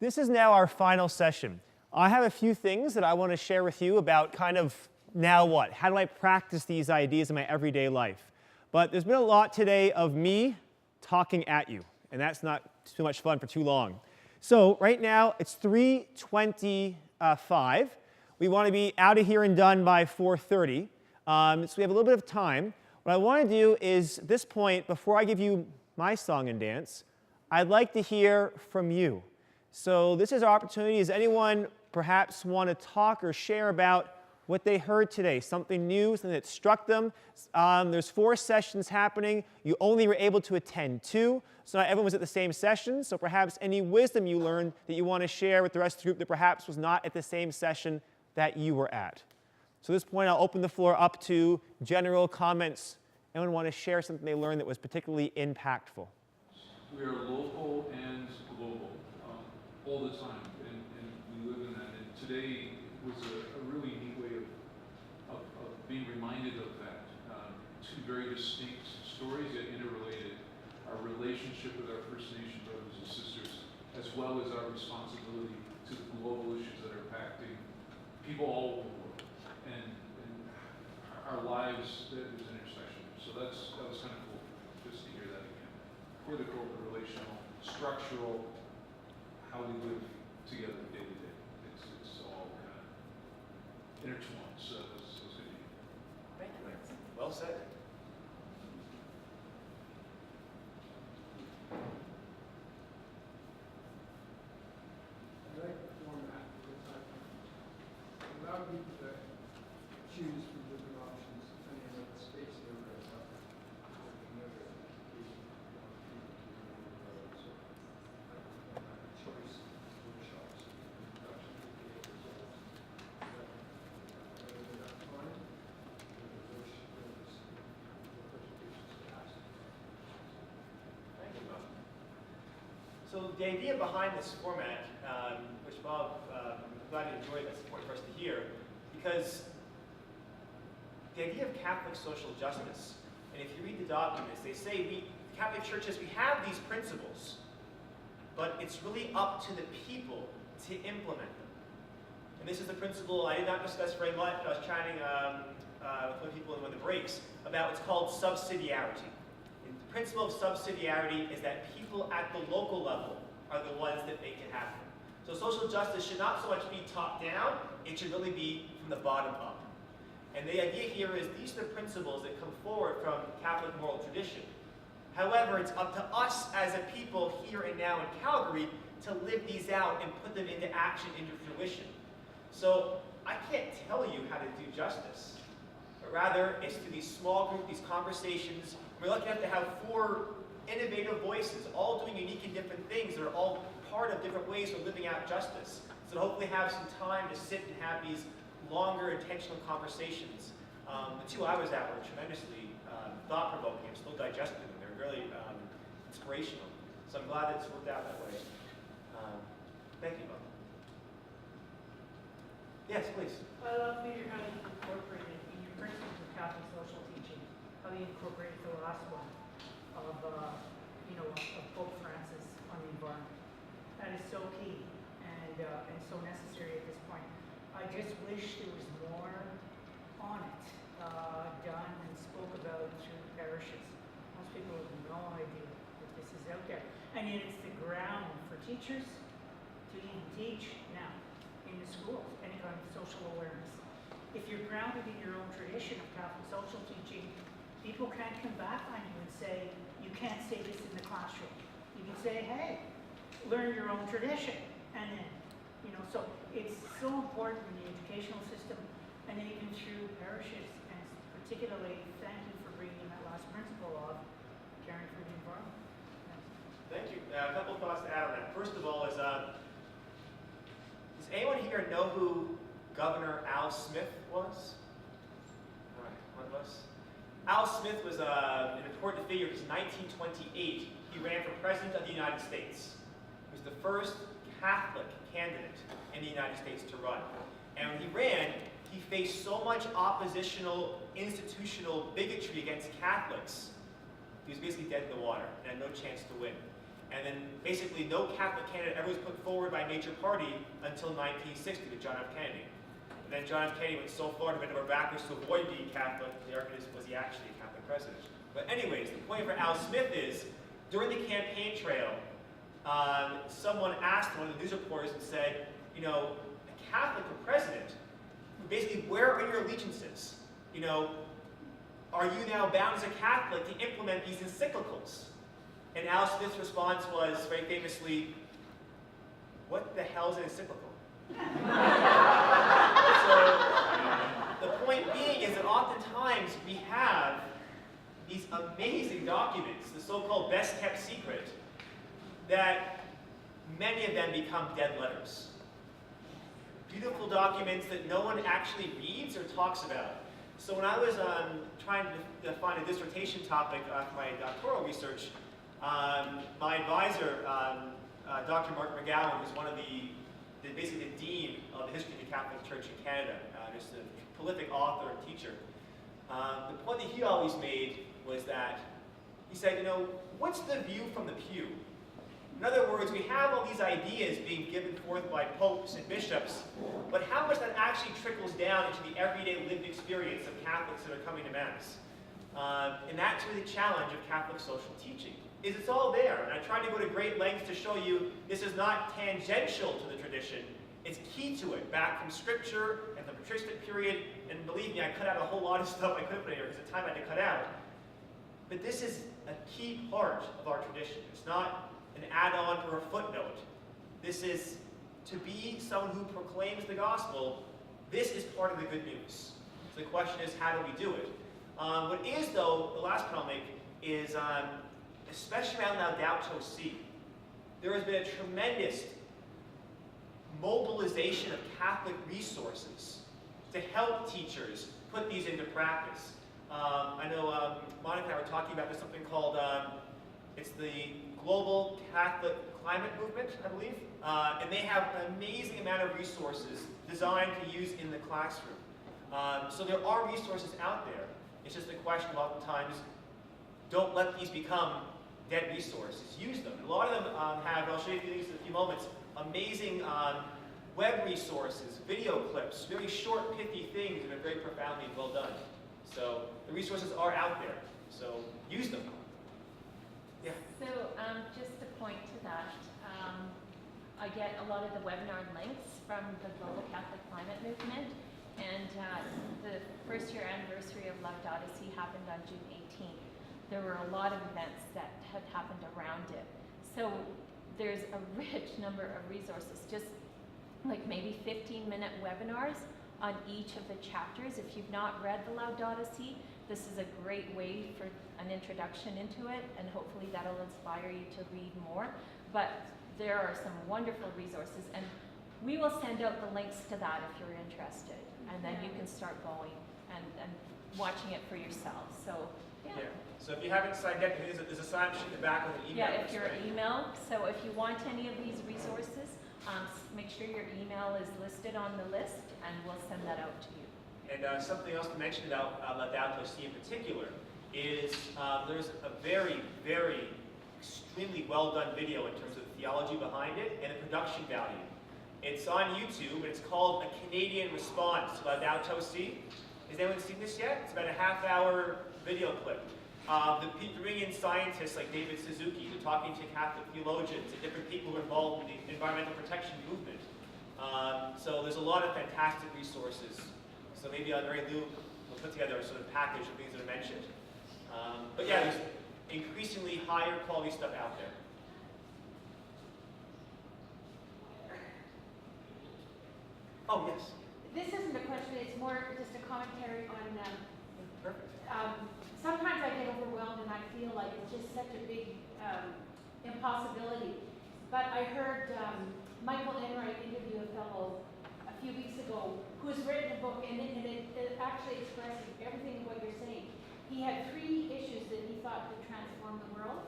This is now our final session. I have a few things that I want to share with you about kind of now what? How do I practice these ideas in my everyday life? But there's been a lot today of me talking at you, and that's not too much fun for too long. So right now it's 3:25. We want to be out of here and done by 4:30. So we have a little bit of time. What I want to do is, at this point, before I give you my song and dance, I'd like to hear from you. So this is our opportunity. Does anyone perhaps want to talk or share about what they heard today? Something new, something that struck them? There's 4 sessions happening. You only were able to attend 2, so not everyone was at the same session. So perhaps any wisdom you learned that you want to share with the rest of the group that perhaps was not at the same session that you were at. So at this point, I'll open the floor up to general comments. Anyone want to share something they learned that was particularly impactful? We are local and global all the time, and we live in that. And today was a really neat way of being reminded of that. 2 very distinct stories yet interrelated. Our relationship with our First Nation brothers and sisters, as well as our responsibility to the global issues that are impacting people all over the world. And our lives, there's an intersection. So that was kind of cool, just to hear that again. Critical, relational, structural, how we live together day to day. It's all kind of intertwined. So it was good to hear. Thank you, Lance. Well said. I like the format because I allow people to choose from different options depending on the space they're in. Choice workshops, production of the results. Whether they're not fun, which presentations to ask. Thank you, Bob. So the idea behind this format, which Bob, I'm glad you enjoyed, that's important for us to hear, because the idea of Catholic social justice, and if you read the documents, they say Catholic churches, we have these principles, but it's really up to the people to implement them. And this is the principle I did not discuss very much. I was chatting with one people in one of the breaks about what's called subsidiarity. And the principle of subsidiarity is that people at the local level are the ones that make it happen. So social justice should not so much be top down, it should really be from the bottom up. And the idea here is these are the principles that come forward from Catholic moral tradition. However, it's up to us as a people here and now in Calgary to live these out and put them into action, into fruition. So I can't tell you how to do justice, but rather it's through these small group, these conversations. We're lucky enough to have 4 innovative voices, all doing unique and different things that are all part of different ways of living out justice. So to hopefully have some time to sit and have these longer, intentional conversations. The 2 I was at were tremendously thought-provoking. I'm still digesting them. They're really inspirational. So I'm glad that it's worked out that way. Thank you, Bob. Yes, please. I love how you incorporated in your principles of Catholic social teaching, how you incorporated the last one of Pope Francis on the environment. That is so key and so necessary at this point. I just wish there was more on it done and spoke about through parishes. Most people have no idea that this is out there. And yet it's the ground for teachers to even teach now in the schools, any kind of social awareness. If you're grounded in your own tradition of Catholic social teaching, people can't come back on you and say, you can't say this in the classroom. You can say, hey, learn your own tradition. And then, so it's so important in the educational system and then even through parishes. And particularly, thank you for bringing that last principle of caring for the environment. Thank you. A couple of thoughts to add on that. First of all is, does anyone here know who Governor Al Smith was? All right, one of us. Al Smith was an important figure because in 1928, he ran for President of the United States. He was the first Catholic candidate in the United States to run. And when he ran, he faced so much oppositional, institutional bigotry against Catholics, he was basically dead in the water and had no chance to win. And then basically no Catholic candidate ever was put forward by a major party until 1960 with John F. Kennedy. And then John F. Kennedy went so far to bend over backwards to avoid being Catholic, the argument is, was he actually a Catholic president? But anyways, the point for Al Smith is, during the campaign trail, someone asked one of the news reporters and said, you know, a Catholic for president, basically, where are your allegiances? You know, are you now bound as a Catholic to implement these encyclicals? And Al Smith's response was, very famously, what the hell is an encyclical? So, the point being is that oftentimes we have these amazing documents, the so-called best-kept secret, that many of them become dead letters. Beautiful documents that no one actually reads or talks about. So when I was trying to find a dissertation topic for my doctoral research, my advisor, Dr. Mark McGowan, who's one of basically the dean of the history of the Catholic Church in Canada, just a prolific author and teacher. The point that he always made was that he said, you know, what's the view from the pew? In other words, we have all these ideas being given forth by popes and bishops, but how much that actually trickles down into the everyday lived experience of Catholics that are coming to Mass? And that's really the challenge of Catholic social teaching, is it's all there. And I tried to go to great lengths to show you this is not tangential to the tradition, it's key to it, back from Scripture and the patristic period, and believe me, I cut out a whole lot of stuff I couldn't put in here because the time I had to cut out. But this is a key part of our tradition. It's not an add-on or a footnote. This is to be someone who proclaims the gospel. This is part of the good news. So the question is, how do we do it? What is, though, the last point I'll make is, especially around Laudato Si, there has been a tremendous mobilization of Catholic resources to help teachers put these into practice. I know Monica and I were talking about, there's something called, it's the Global Catholic Climate Movement, I believe. And they have an amazing amount of resources designed to use in the classroom. So there are resources out there. It's just a question of oftentimes, don't let these become dead resources. Use them. A lot of them have, I'll show you these in a few moments, amazing web resources, video clips, very short, pithy things that are very profoundly well done. So the resources are out there. So use them. Yeah. So just to point to that, I get a lot of the webinar links from the Global Catholic Climate Movement, and the first year anniversary of Laudato Si happened on June 18th. There were a lot of events that had happened around it. So there's a rich number of resources, just like maybe 15-minute webinars on each of the chapters. If you've not read the Laudato Si, this is a great way for an introduction into it, and hopefully that'll inspire you to read more. But there are some wonderful resources, and we will send out the links to that if you're interested, and then you can start going and watching it for yourself. So, yeah. So if you haven't signed up, there's a sign-up sheet in the back with an email. Yeah, if you're email. So if you want any of these resources, make sure your email is listed on the list, and we'll send that out to you. And something else to mention about Laudato Si in particular is there's a very, very extremely well done video in terms of the theology behind it and the production value. It's on YouTube, and it's called A Canadian Response to Laudato Si. Has anyone seen this yet? It's about a half-hour video clip. Bringing in scientists like David Suzuki, they're talking to Catholic theologians and different people who are involved in the environmental protection movement. So there's a lot of fantastic resources. So maybe Andre Lou will put together a sort of package of things that are mentioned. But yeah, there's increasingly higher quality stuff out there. Oh, yes. This isn't a question, it's more just a commentary on, Perfect. sometimes I get overwhelmed and I feel like it's just such a big impossibility. But I heard Michael Enright interview a fellow a few weeks ago who's written a book, and it actually expresses everything what you're saying. He had 3 issues that he thought would transform the world,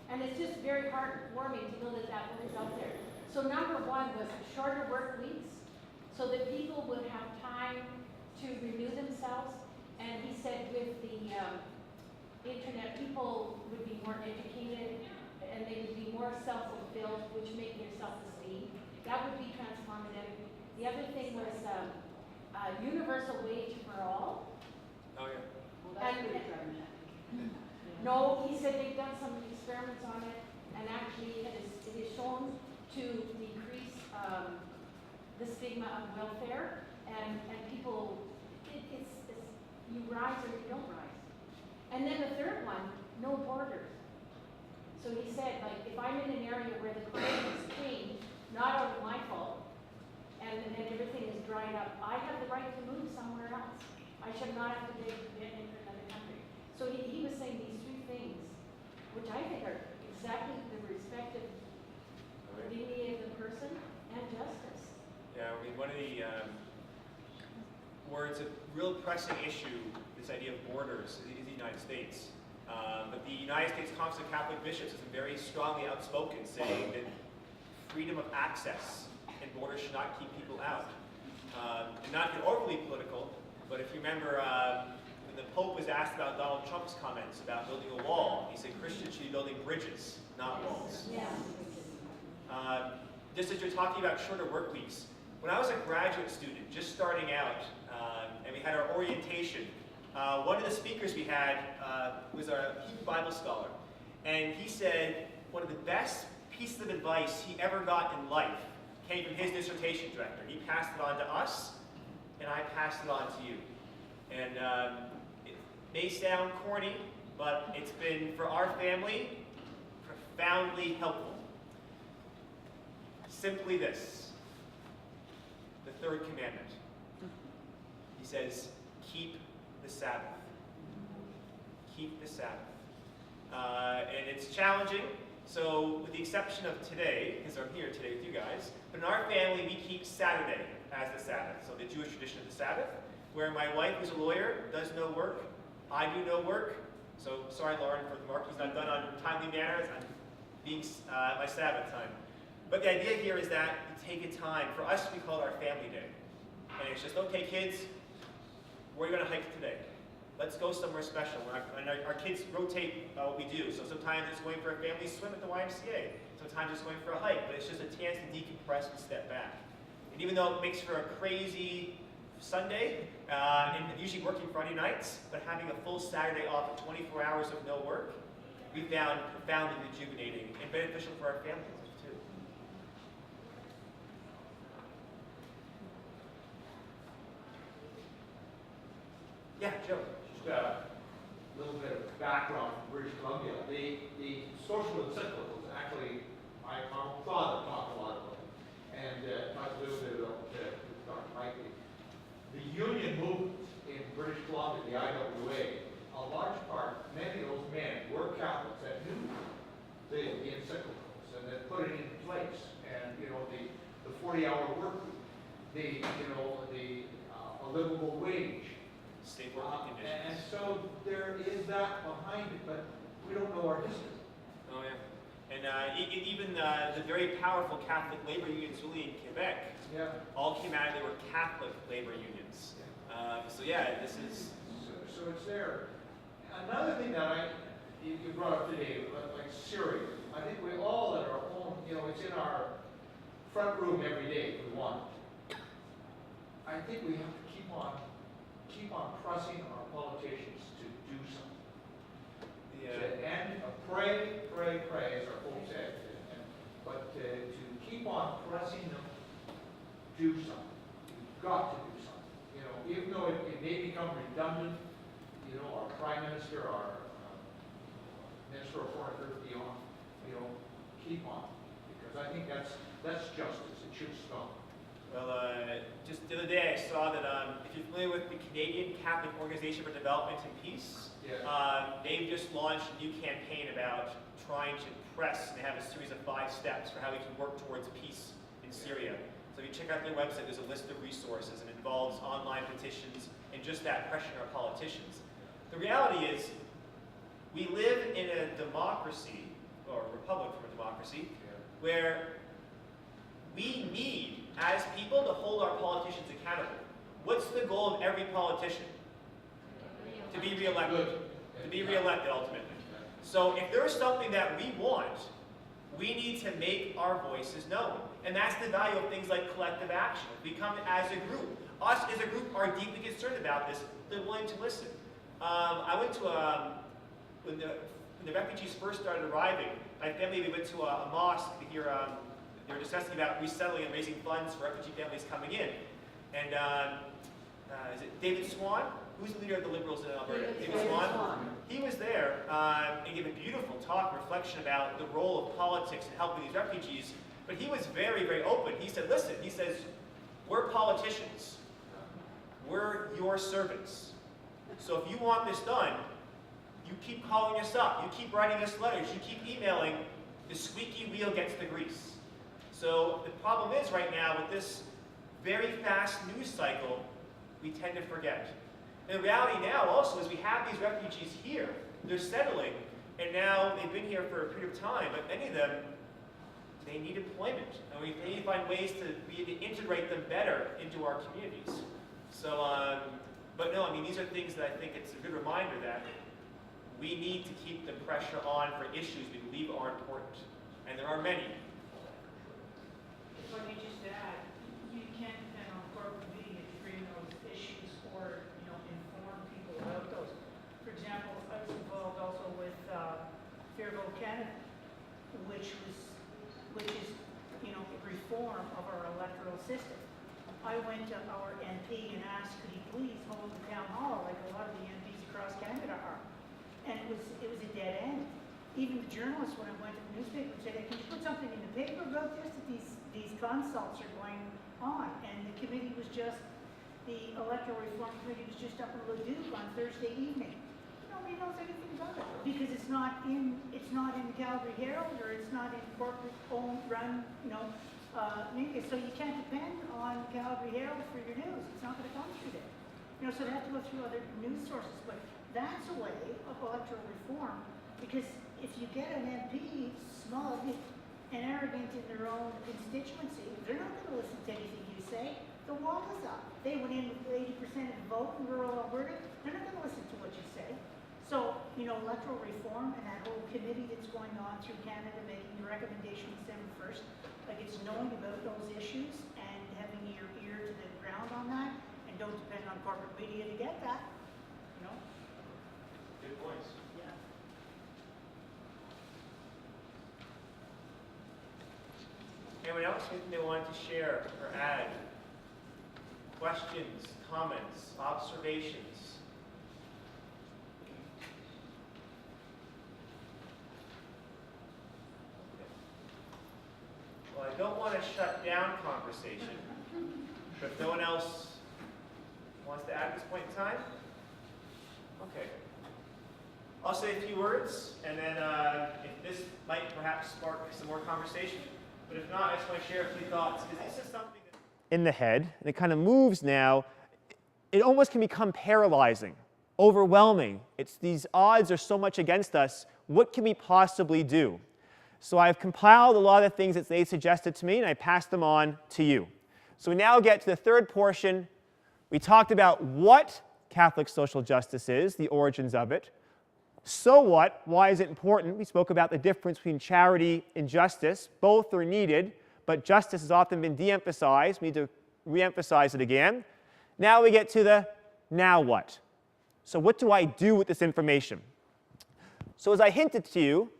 and it's just very heartwarming to know that that book is out there. So number 1 was shorter work weeks, so that people would have time to renew themselves. And he said with the internet, people would be more educated, and they would be more self-fulfilled, which make their self-esteem. That would be transformative. The other thing was universal wage for all. Oh, yeah. Well, that's pretty clever. No, he said they've done some experiments on it, and actually it is shown to decrease the stigma of welfare, and people, it's you rise or you don't rise. And then the third one, no borders. So he said, like, if I'm in an area where the climate has changed, not out of my fault, and then everything is dried up, I have the right to move somewhere else. I should not have to get into another country. So he was saying these three things, which I think are exactly the respective dignity of the person and justice. Yeah, I mean, one of the where it's a real pressing issue, this idea of borders, is the United States. But the United States Conference of Catholic Bishops has been very strongly outspoken, saying that freedom of access and borders should not keep people out. And not to get overly political, but if you remember when the Pope was asked about Donald Trump's comments about building a wall, he said Christians should be building bridges, not walls. Yeah. Just as you're talking about shorter work weeks, when I was a graduate student, just starting out, and we had our orientation, one of the speakers we had was a Hebrew Bible scholar, and he said one of the best pieces of advice he ever got in life came from his dissertation director. He passed it on to us, and I passed it on to you. And it may sound corny, but it's been, for our family, profoundly helpful. Simply this, the third commandment. He says, keep the Sabbath. Keep the Sabbath. And it's challenging, so with the exception of today, because I'm here today with you guys, but in our family we keep Saturday as the Sabbath, so the Jewish tradition of the Sabbath, where my wife, who's a lawyer, does no work, I do no work, so sorry Lauren for the mark he's not done on timely manners, I'm being my Sabbath time. But the idea here is that you take a time, for us we call it our family day, and it's just, okay kids, where are you going to hike today? Let's go somewhere special. And our kids rotate what we do. So sometimes it's going for a family swim at the YMCA. Sometimes it's going for a hike. But it's just a chance to decompress and step back. And even though it makes for a crazy Sunday, and usually working Friday nights, but having a full Saturday off of 24 hours of no work, we found profoundly rejuvenating and beneficial for our families too. Yeah, Joe. Just a little bit of background from British Columbia. The social encyclicals, actually, my father talked a lot about it, and talked a little bit about Dr. Mike. The union movement in British Columbia, the IWA, a large part, many of those men were Catholics that knew the encyclicals and that put it into place. And the 40-hour work week, a livable wage. State working conditions. And so there is that behind it, but we don't know our history. Oh yeah. And even the very powerful Catholic labor unions really in Quebec all came out, they were Catholic labor unions. So yeah, this is... So it's there. Another thing that you brought up today, like Syria, I think we all at our own, it's in our front room every day, if we want. I think we have to keep on pressing our politicians to do something. And pray, as our Pope said. But to keep on pressing them, do something. You've got to do something. Even though it may become redundant, our Prime Minister, our Minister of Foreign Affairs beyond, keep on. Because I think that's justice. It should stop. Well, just the other day I saw that if you're familiar with the Canadian Catholic Organization for Development and Peace, they've just launched a new campaign about trying to press, and they have a series of 5 steps for how we can work towards peace in Syria. So if you check out their website, there's a list of resources, and it involves online petitions and just that, pressuring our politicians. The reality is, we live in a democracy, or a republic from a democracy, where we need, as people, to hold our politicians accountable. What's the goal of every politician? To be reelected. To be reelected, ultimately. So if there's something that we want, We need to make our voices known. And that's the value of things like collective action. We come as a group. Us as a group are deeply concerned about this. They're willing to listen. I went to, when the refugees first started arriving, my family, we went to a mosque to hear, they were discussing about resettling and raising funds for refugee families coming in. And is it David Swan? Who's the leader of the Liberals in Alberta? David Swan. He was there and gave a beautiful talk, reflection about the role of politics in helping these refugees. But he was very, very open. He said, listen, he says, we're politicians. We're your servants. So if you want this done, you keep calling us up. You keep writing us letters. You keep emailing. The squeaky wheel gets the grease. So the problem is right now with this very fast news cycle, we tend to forget. And the reality now also is we have these refugees here. They're settling, and now they've been here for a period of time, but many of them, they need employment. And we need to find ways to integrate them better into our communities. So, but no, I mean, these are things that I think it's a good reminder that we need to keep the pressure on for issues we believe are important. And there are many. If I may just add, you can't depend on corporate media to bring those issues or, inform people about those. For example, I was involved also with Fair Vote Canada, which is, reform of our electoral system. I went to our MP and asked, could he please hold the town hall like a lot of the MPs across Canada are? And it was a dead end. Even the journalists, when I went to the newspaper, said, can you put something in the paper about this, that these consults are going on? And the committee was just, the electoral reform committee was just up in Leduc on Thursday evening. Nobody knows anything about it because it's not in the Calgary Herald or it's not in corporate owned run, media. So you can't depend on Calgary Herald for your news. It's not going to come through there. So they have to go through other news sources. But that's a way of electoral reform because if you get an MP smug and arrogant in their own constituency, they're not going to listen to anything you say. The wall is up. They went in with 80% of the vote in rural Alberta. They're not going to listen to what you say. So, electoral reform and that whole committee that's going on through Canada making the recommendation December 1st, like it's knowing about those issues and having your ear to the ground on that and don't depend on corporate media to get that, Good points. Yeah. Anyone else anything they wanted to share or add? Questions, comments, observations? Well, I don't want to shut down conversation, but if no one else wants to add at this point in time, okay. I'll say a few words, and then if this might perhaps spark some more conversation, but if not, I just want to share a few thoughts, because this is something that's in the head, and it kind of moves now. It almost can become paralyzing, overwhelming. These odds are so much against us. What can we possibly do? So I've compiled a lot of the things that they suggested to me, and I passed them on to you. So we now get to the third portion. We talked about what Catholic social justice is, the origins of it. So what? Why is it important? We spoke about the difference between charity and justice. Both are needed, but justice has often been de-emphasized. We need to re-emphasize it again. Now we get to the now what? So what do I do with this information? So as I hinted to you,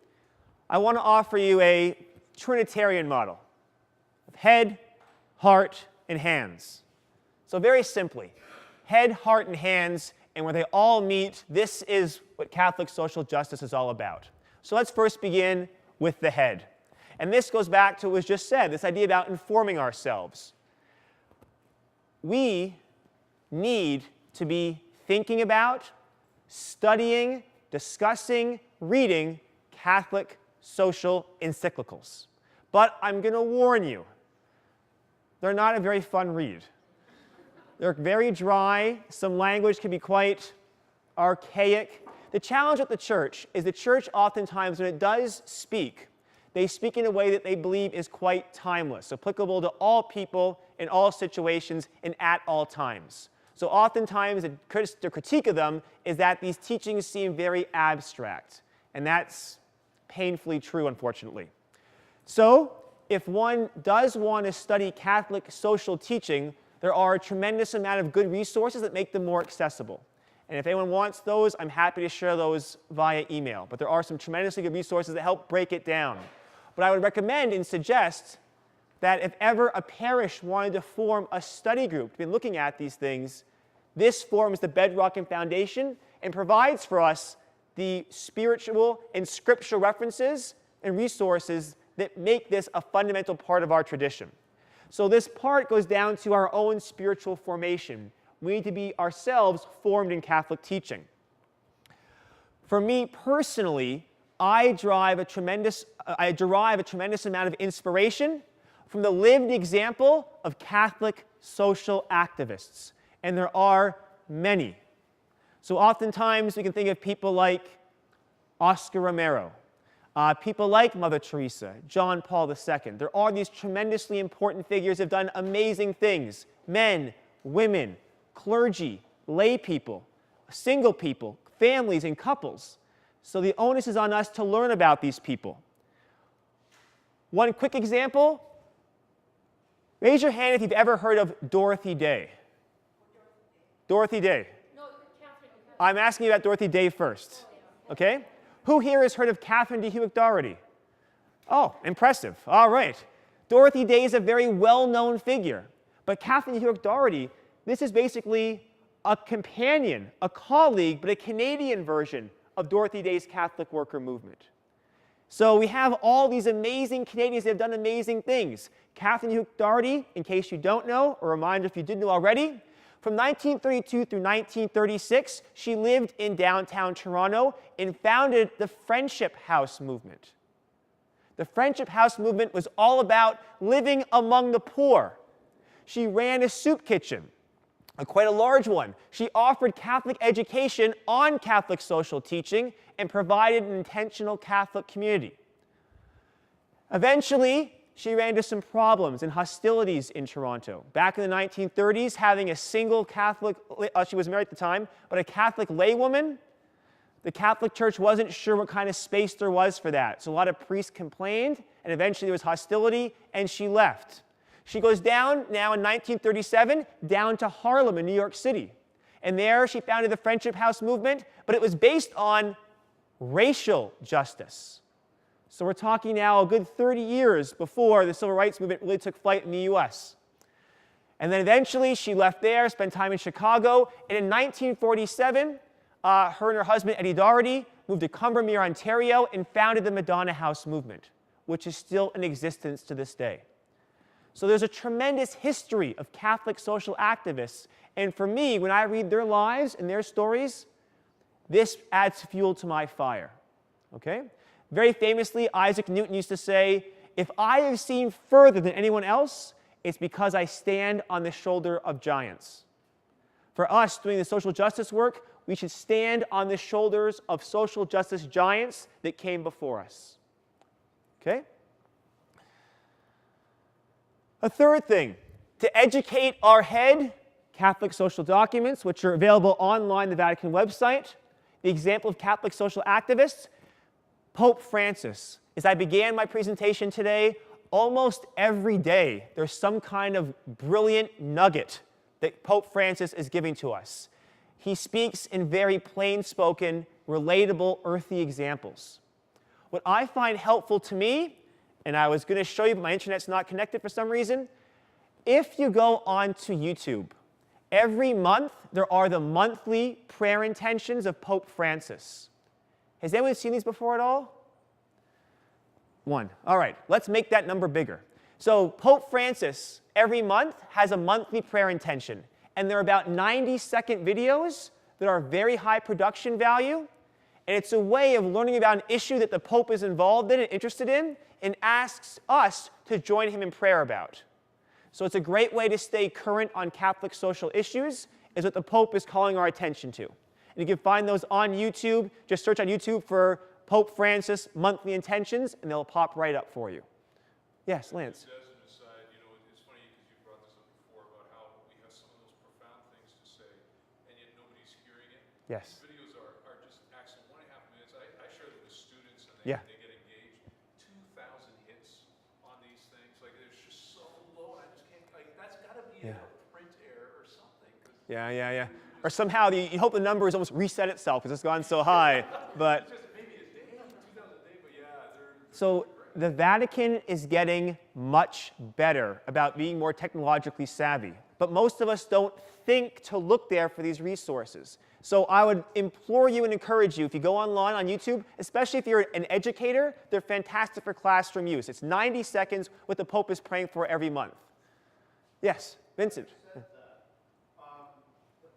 I want to offer you a Trinitarian model of head, heart, and hands. So very simply, head, heart, and hands, and where they all meet, this is what Catholic social justice is all about. So let's first begin with the head. And this goes back to what was just said, this idea about informing ourselves. We need to be thinking about, studying, discussing, reading Catholic social encyclicals. But I'm going to warn you, they're not a very fun read. They're very dry. Some language can be quite archaic. The challenge with the church is the church oftentimes, when it does speak, they speak in a way that they believe is quite timeless, applicable to all people in all situations and at all times. So oftentimes the critique of them is that these teachings seem very abstract, and that's painfully true, unfortunately. So, if one does want to study Catholic social teaching, there are a tremendous amount of good resources that make them more accessible. And if anyone wants those, I'm happy to share those via email. But there are some tremendously good resources that help break it down. But I would recommend and suggest that if ever a parish wanted to form a study group to be looking at these things, this forms the bedrock and foundation and provides for us the spiritual and scriptural references and resources that make this a fundamental part of our tradition. So this part goes down to our own spiritual formation. We need to be ourselves formed in Catholic teaching. For me personally, I derive a tremendous amount of inspiration from the lived example of Catholic social activists. And there are many. So oftentimes we can think of people like Oscar Romero, people like Mother Teresa, John Paul II. There are these tremendously important figures who have done amazing things. Men, women, clergy, lay people, single people, families, and couples. So the onus is on us to learn about these people. One quick example. Raise your hand if you've ever heard of Dorothy Day. Dorothy Day. No, Catherine. I'm asking you about Dorothy Day first. Okay? Who here has heard of Catherine de Hewitt Doherty? Oh, impressive. All right. Dorothy Day is a very well-known figure. But Catherine de Hewitt Doherty, this is basically a companion, a colleague, but a Canadian version of Dorothy Day's Catholic worker movement. So we have all these amazing Canadians that have done amazing things. Catherine de Hewitt Doherty, in case you don't know, a reminder if you did know already, from 1932 through 1936, she lived in downtown Toronto and founded the Friendship House movement. The Friendship House movement was all about living among the poor. She ran a soup kitchen, quite a large one. She offered Catholic education on Catholic social teaching and provided an intentional Catholic community. Eventually, she ran into some problems and hostilities in Toronto. Back in the 1930s, having a single Catholic, she was married at the time, but a Catholic laywoman, the Catholic Church wasn't sure what kind of space there was for that. So a lot of priests complained, and eventually there was hostility, and she left. She goes down now in 1937, down to Harlem in New York City. And there she founded the Friendship House movement, but it was based on racial justice. So we're talking now a good 30 years before the Civil Rights Movement really took flight in the US. And then eventually she left there, spent time in Chicago, and in 1947, her and her husband, Eddie Doherty, moved to Combermere, Ontario, and founded the Madonna House movement, which is still in existence to this day. So there's a tremendous history of Catholic social activists, and for me, when I read their lives and their stories, this adds fuel to my fire. Okay? Very famously, Isaac Newton used to say, "If I have seen further than anyone else, it's because I stand on the shoulder of giants." For us doing the social justice work, we should stand on the shoulders of social justice giants that came before us. Okay? A third thing, to educate our head, Catholic social documents, which are available online on the Vatican website. The example of Catholic social activists, Pope Francis. As I began my presentation today, almost every day there's some kind of brilliant nugget that Pope Francis is giving to us. He speaks in very plain-spoken, relatable, earthy examples. What I find helpful to me, and I was going to show you, but my internet's not connected for some reason, if you go onto YouTube, every month there are the monthly prayer intentions of Pope Francis. Has anyone seen these before at all? One. All right, let's make that number bigger. So Pope Francis, every month, has a monthly prayer intention. And they're about 90-second videos that are very high production value. And it's a way of learning about an issue that the Pope is involved in and interested in, and asks us to join him in prayer about. So it's a great way to stay current on Catholic social issues, is what the Pope is calling our attention to. And you can find those on YouTube. Just search on YouTube for Pope Francis monthly intentions, and they'll pop right up for you. Yes, Lance. As an aside, it's funny because you brought this up before about how we have some of those profound things to say, and yet nobody's hearing it. Yes. The videos are just excellent. 1.5 minutes. I share them with students, and they Yeah. get engaged. 2,000 hits Yeah. a print error or something. 'Cause Yeah. Or somehow you hope the numbers almost reset itself because it's gone so high. But it's just maybe a day, 2,000 a day, but yeah, they're so the Vatican is getting much better about being more technologically savvy. But most of us don't think to look there for these resources. So I would implore you and encourage you, if you go online on YouTube, especially if you're an educator, they're fantastic for classroom use. It's 90 seconds what the Pope is praying for every month. Yes, Vincent. The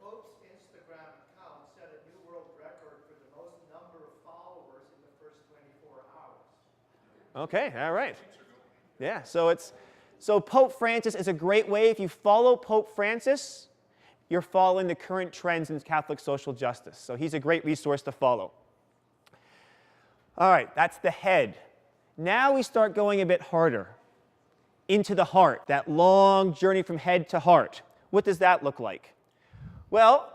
Pope's Instagram account set a new world record for the most number of followers in the first 24 hours. Okay, all right. Yeah, so Pope Francis is a great way. If you follow Pope Francis, you're following the current trends in Catholic social justice. So he's a great resource to follow. All right, that's the head. Now we start going a bit harder into the heart, that long journey from head to heart. What does that look like? Well,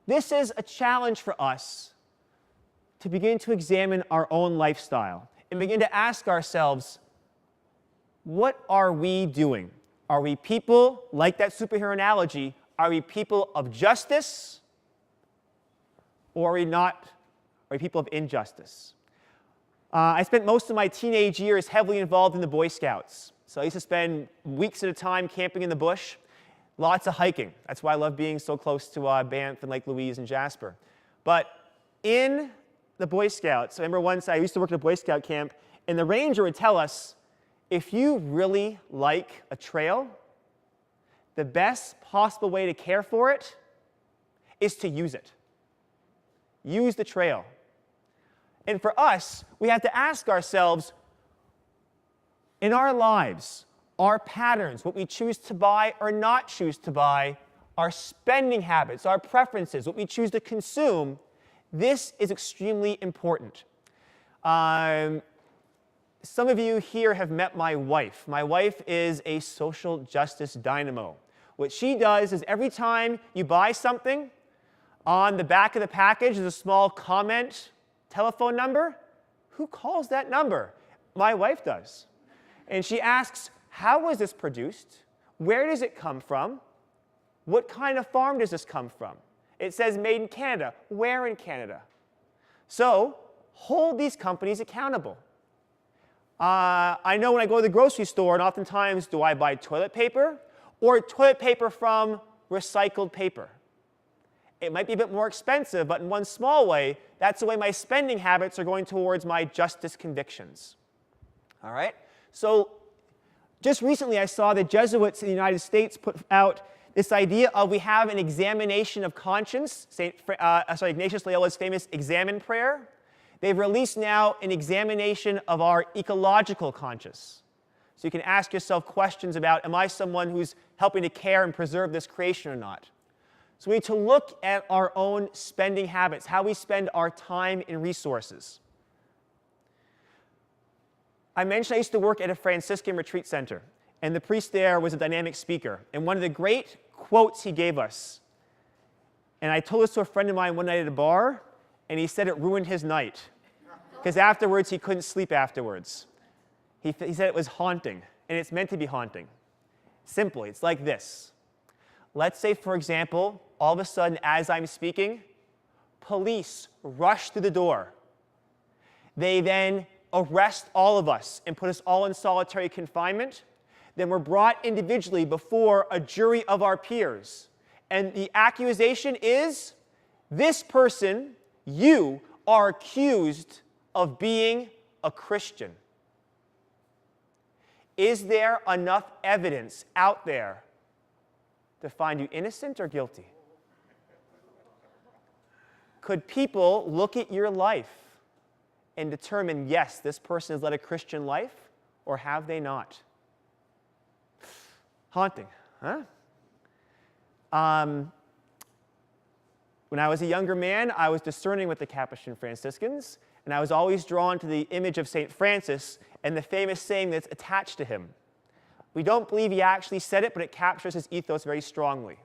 this is a challenge for us to begin to examine our own lifestyle and begin to ask ourselves, what are we doing? Are we people, like that superhero analogy, are we people of justice, or are we not? Are we people of injustice? I spent most of my teenage years heavily involved in the Boy Scouts. So I used to spend weeks at a time camping in the bush, lots of hiking. That's why I love being so close to Banff and Lake Louise and Jasper. But in the Boy Scouts, I remember once I used to work at a Boy Scout camp, and the ranger would tell us, if you really like a trail, the best possible way to care for it is to use it. Use the trail. And for us, we have to ask ourselves, in our lives, our patterns, what we choose to buy or not choose to buy, our spending habits, our preferences, what we choose to consume, this is extremely important. Some of you here have met my wife. My wife is a social justice dynamo. What she does is every time you buy something, on the back of the package is a small comment, telephone number. Who calls that number? My wife does. And she asks, how was this produced? Where does it come from? What kind of farm does this come from? It says made in Canada. Where in Canada? So hold these companies accountable. I know when I go to the grocery store, and oftentimes do I buy toilet paper or toilet paper from recycled paper? It might be a bit more expensive, but in one small way, that's the way my spending habits are going towards my justice convictions. All right? So just recently I saw the Jesuits in the United States put out this idea of we have an examination of conscience, Ignatius Loyola's famous examen prayer. They've released now an examination of our ecological conscience. So you can ask yourself questions about, am I someone who's helping to care and preserve this creation or not? So we need to look at our own spending habits, how we spend our time and resources. I mentioned I used to work at a Franciscan retreat center, and the priest there was a dynamic speaker. And one of the great quotes he gave us, and I told this to a friend of mine one night at a bar, and he said it ruined his night, because afterwards he couldn't sleep afterwards. He said it was haunting, and it's meant to be haunting. Simply, it's like this. Let's say, for example, all of a sudden, as I'm speaking, police rush through the door. They then arrest all of us and put us all in solitary confinement. Then we're brought individually before a jury of our peers. And the accusation is, this person, you, are accused of being a Christian. Is there enough evidence out there to find you innocent or guilty? Could people look at your life and determine, yes, this person has led a Christian life, or have they not? Haunting, huh? When I was a younger man, I was discerning with the Capuchin Franciscans, and I was always drawn to the image of St. Francis and the famous saying that's attached to him. We don't believe he actually said it, but it captures his ethos very strongly.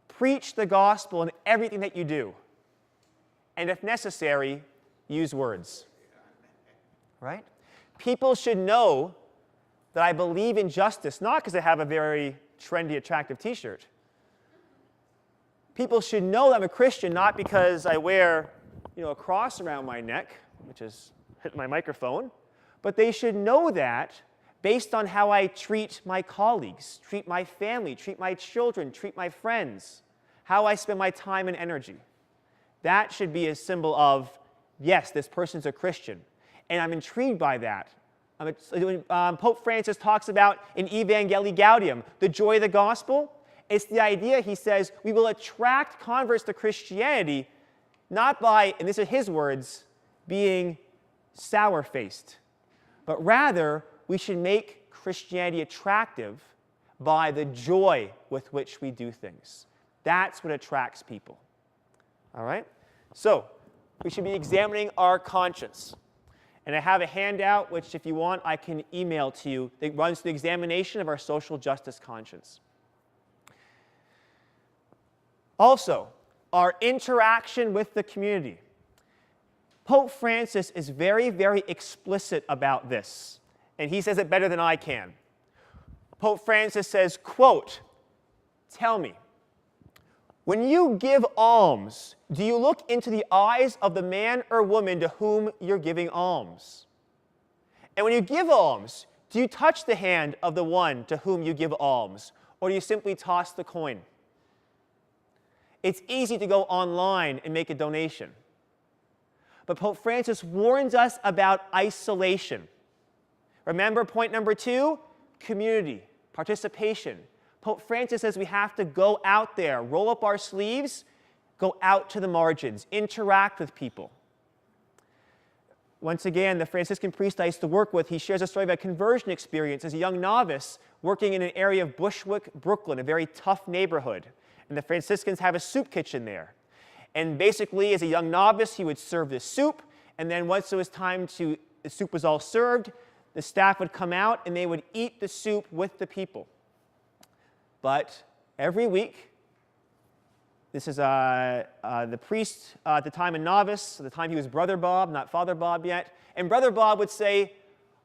Preach the gospel in everything that you do, and if necessary, use words. Right? People should know that I believe in justice, not because I have a very trendy, attractive t-shirt. People should know I'm a Christian not because I wear, a cross around my neck, which is hitting my microphone, but they should know that based on how I treat my colleagues, treat my family, treat my children, treat my friends, how I spend my time and energy. That should be a symbol of, yes, this person's a Christian. And I'm intrigued by that. Pope Francis talks about in Evangelii Gaudium, the joy of the gospel. It's the idea, he says, we will attract converts to Christianity not by, and these are his words, being sour-faced, but rather we should make Christianity attractive by the joy with which we do things. That's what attracts people. All right? So, we should be examining our conscience. And I have a handout, which if you want, I can email to you, that runs the examination of our social justice conscience. Also, our interaction with the community. Pope Francis is very, very explicit about this, and he says it better than I can. Pope Francis says, quote, "Tell me, when you give alms, do you look into the eyes of the man or woman to whom you're giving alms? And when you give alms, do you touch the hand of the one to whom you give alms, or do you simply toss the coin?" It's easy to go online and make a donation. But Pope Francis warns us about isolation. Remember point number 2? Community, participation. Pope Francis says we have to go out there, roll up our sleeves, go out to the margins, interact with people. Once again, the Franciscan priest I used to work with, he shares a story of a conversion experience as a young novice working in an area of Bushwick, Brooklyn, a very tough neighborhood. And the Franciscans have a soup kitchen there. And basically, as a young novice, he would serve this soup, and then once it was time the soup was all served, the staff would come out and they would eat the soup with the people. But every week, this is the priest at the time a novice, at the time he was Brother Bob, not Father Bob yet, and Brother Bob would say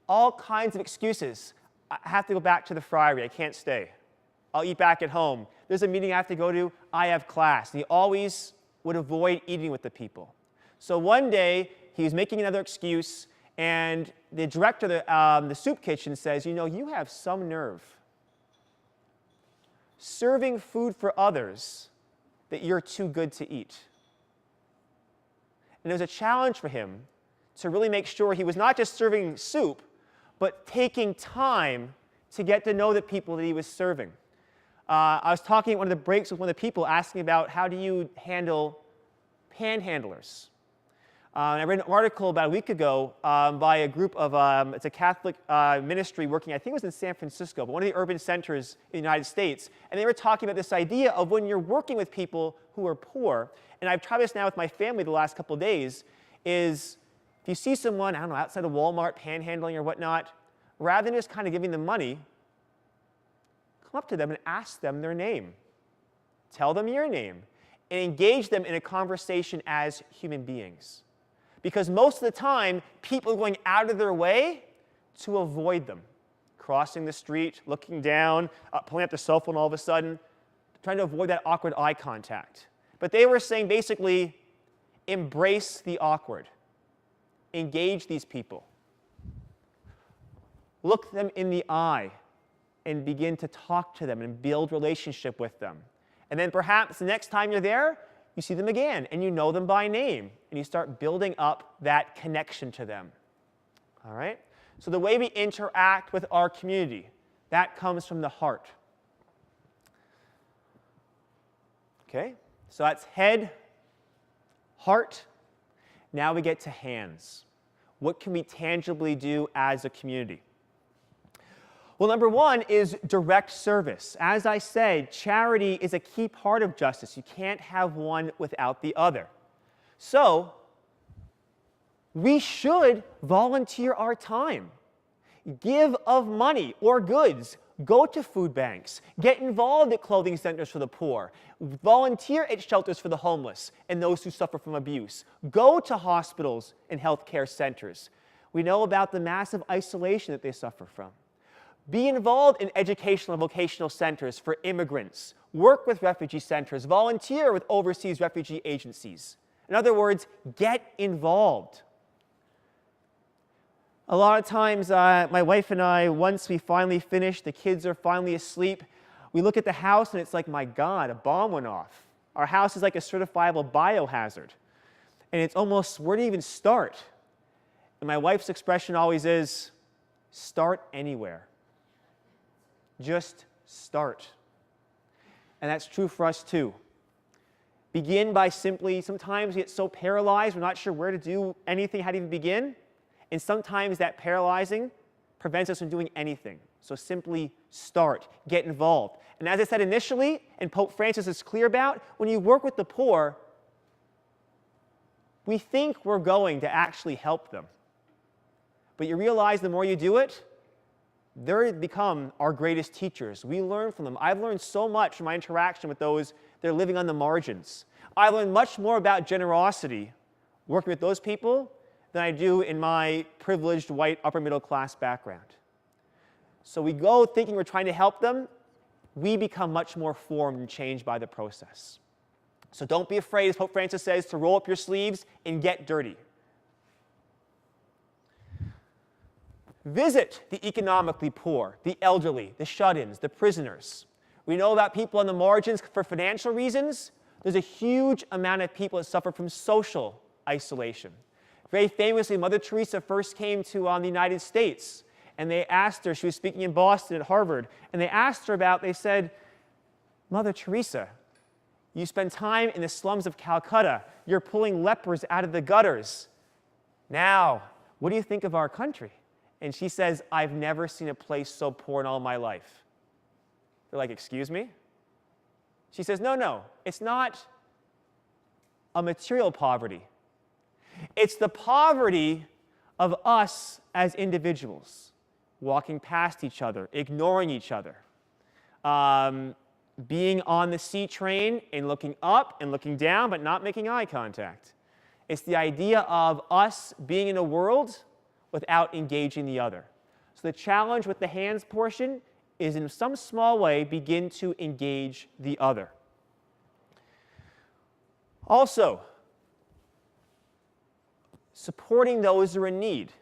all kinds of excuses. I have to go back to the friary, I can't stay. I'll eat back at home. There's a meeting I have to go to, I have class. And he always would avoid eating with the people. So one day, he was making another excuse, and the director of the soup kitchen says, you have some nerve. Serving food for others that you're too good to eat. And it was a challenge for him to really make sure he was not just serving soup, but taking time to get to know the people that he was serving. I was talking at one of the breaks with one of the people asking about how do you handle panhandlers. I read an article about a week ago by a group of, it's a Catholic ministry working, I think it was in San Francisco, but one of the urban centers in the United States, and they were talking about this idea of when you're working with people who are poor, and I've tried this now with my family the last couple of days, is if you see someone, outside of Walmart panhandling or whatnot, rather than just kind of giving them money, come up to them and ask them their name. Tell them your name, and engage them in a conversation as human beings. Because most of the time, people are going out of their way to avoid them. Crossing the street, looking down, pulling up their cell phone all of a sudden, trying to avoid that awkward eye contact. But they were saying basically, embrace the awkward. Engage these people. Look them in the eye and begin to talk to them and build relationship with them. And then perhaps the next time you're there, you see them again, and you know them by name, and you start building up that connection to them. All right? So the way we interact with our community, that comes from the heart. Okay? So that's head, heart. Now we get to hands. What can we tangibly do as a community? Well, number one is direct service. As I said, charity is a key part of justice. You can't have one without the other. So, we should volunteer our time. Give of money or goods. Go to food banks. Get involved at clothing centers for the poor. Volunteer at shelters for the homeless and those who suffer from abuse. Go to hospitals and healthcare centers. We know about the massive isolation that they suffer from. Be involved in educational and vocational centers for immigrants. Work with refugee centers. Volunteer with overseas refugee agencies. In other words, get involved. A lot of times, my wife and I, once we finally finish, the kids are finally asleep, we look at the house and it's like, my God, a bomb went off. Our house is like a certifiable biohazard. And it's almost, where do you even start? And my wife's expression always is, start anywhere. Just start. And that's true for us too. Begin by simply, sometimes we get so paralyzed, we're not sure where to do anything, how to even begin. And sometimes that paralyzing prevents us from doing anything. So simply start, get involved. And as I said initially, and Pope Francis is clear about, when you work with the poor, we think we're going to actually help them. But you realize the more you do it, they become our greatest teachers. We learn from them. I've learned so much from my interaction with those that are living on the margins. I learned much more about generosity working with those people than I do in my privileged white upper middle class background. So we go thinking we're trying to help them. We become much more formed and changed by the process. So don't be afraid, as Pope Francis says, to roll up your sleeves and get dirty. Visit the economically poor, the elderly, the shut-ins, the prisoners. We know about people on the margins for financial reasons. There's a huge amount of people that suffer from social isolation. Very famously, Mother Teresa first came to the United States, and they asked her, she was speaking in Boston at Harvard, and they asked her about, they said, Mother Teresa, you spend time in the slums of Calcutta. You're pulling lepers out of the gutters. Now, what do you think of our country? And she says, I've never seen a place so poor in all my life. They're like, excuse me? She says, no, it's not a material poverty. It's the poverty of us as individuals, walking past each other, ignoring each other, being on the C train and looking up and looking down but not making eye contact. It's the idea of us being in a world without engaging the other. So the challenge with the hands portion is in some small way begin to engage the other. Also, supporting those who are in need.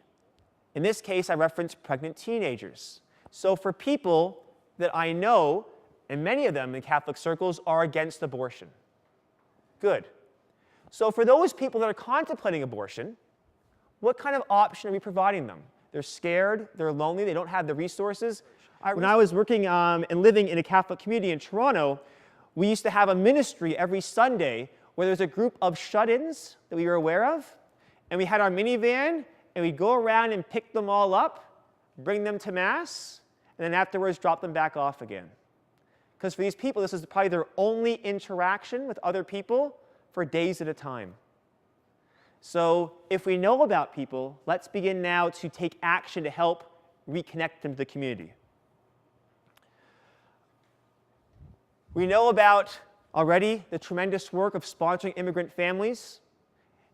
In this case, I reference pregnant teenagers. So for people that I know, and many of them in Catholic circles are against abortion. Good. So for those people that are contemplating abortion, what kind of option are we providing them? They're scared, they're lonely, they don't have the resources. When I was working and living in a Catholic community in Toronto, we used to have a ministry every Sunday where there was a group of shut-ins that we were aware of, and we had our minivan, and we'd go around and pick them all up, bring them to Mass, and then afterwards drop them back off again. Because for these people, this is probably their only interaction with other people for days at a time. So if we know about people, let's begin now to take action to help reconnect them to the community. We know about already the tremendous work of sponsoring immigrant families.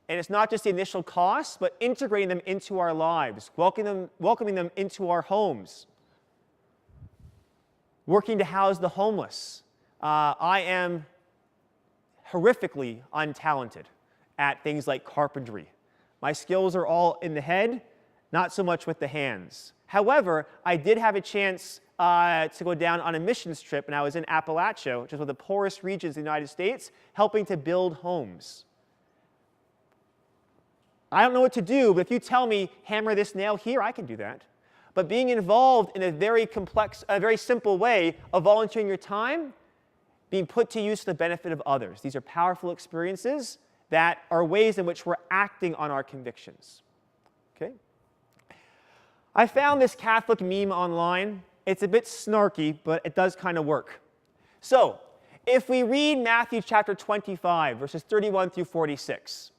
And it's not just the initial costs, but integrating them into our lives, welcoming them into our homes, working to house the homeless. I am horrifically untalented at things like carpentry. My skills are all in the head, not so much with the hands. However, I did have a chance to go down on a missions trip, and I was in Appalachia, which is one of the poorest regions in the United States, helping to build homes. I don't know what to do, but if you tell me, hammer this nail here, I can do that. But being involved in a very complex, a very simple way of volunteering your time, being put to use for the benefit of others. These are powerful experiences that are ways in which we're acting on our convictions. Okay? I found this Catholic meme online. It's a bit snarky, but it does kind of work. So, if we read Matthew chapter 25, verses 31 through 46,